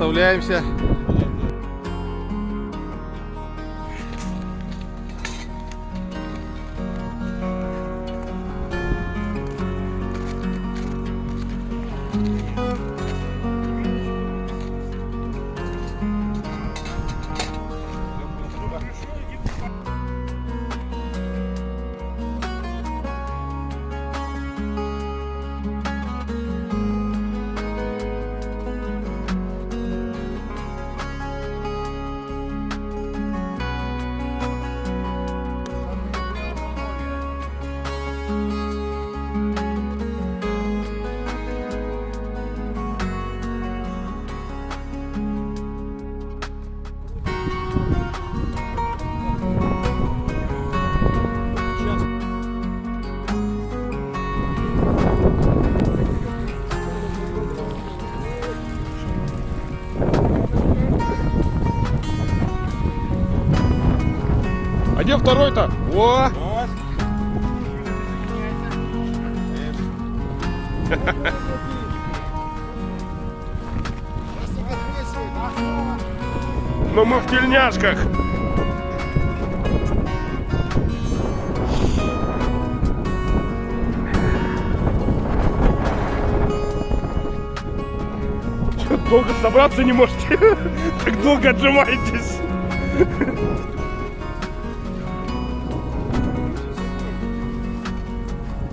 Выставляемся. А где второй-то? О! Но мы в тельняшках. Что, долго собраться не можете? Так долго отжимаетесь.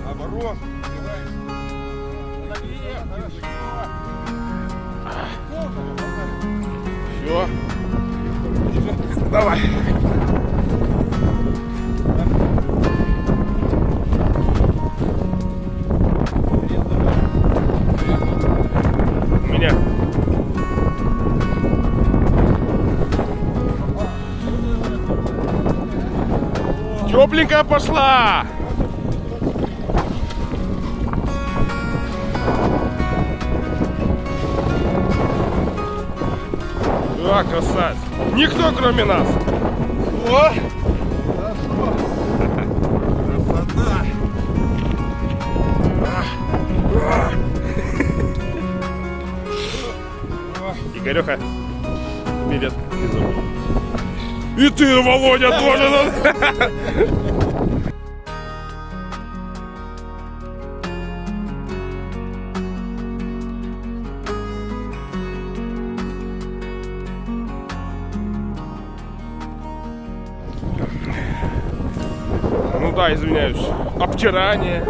Оборот. Все. Давай. Меня. Тепленькая пошла. Да, красавец. Никто, кроме нас. О! Красота. Игореха, билет не забудь. И ты, Володя, тоже. Ну да, извиняюсь. Обтирание.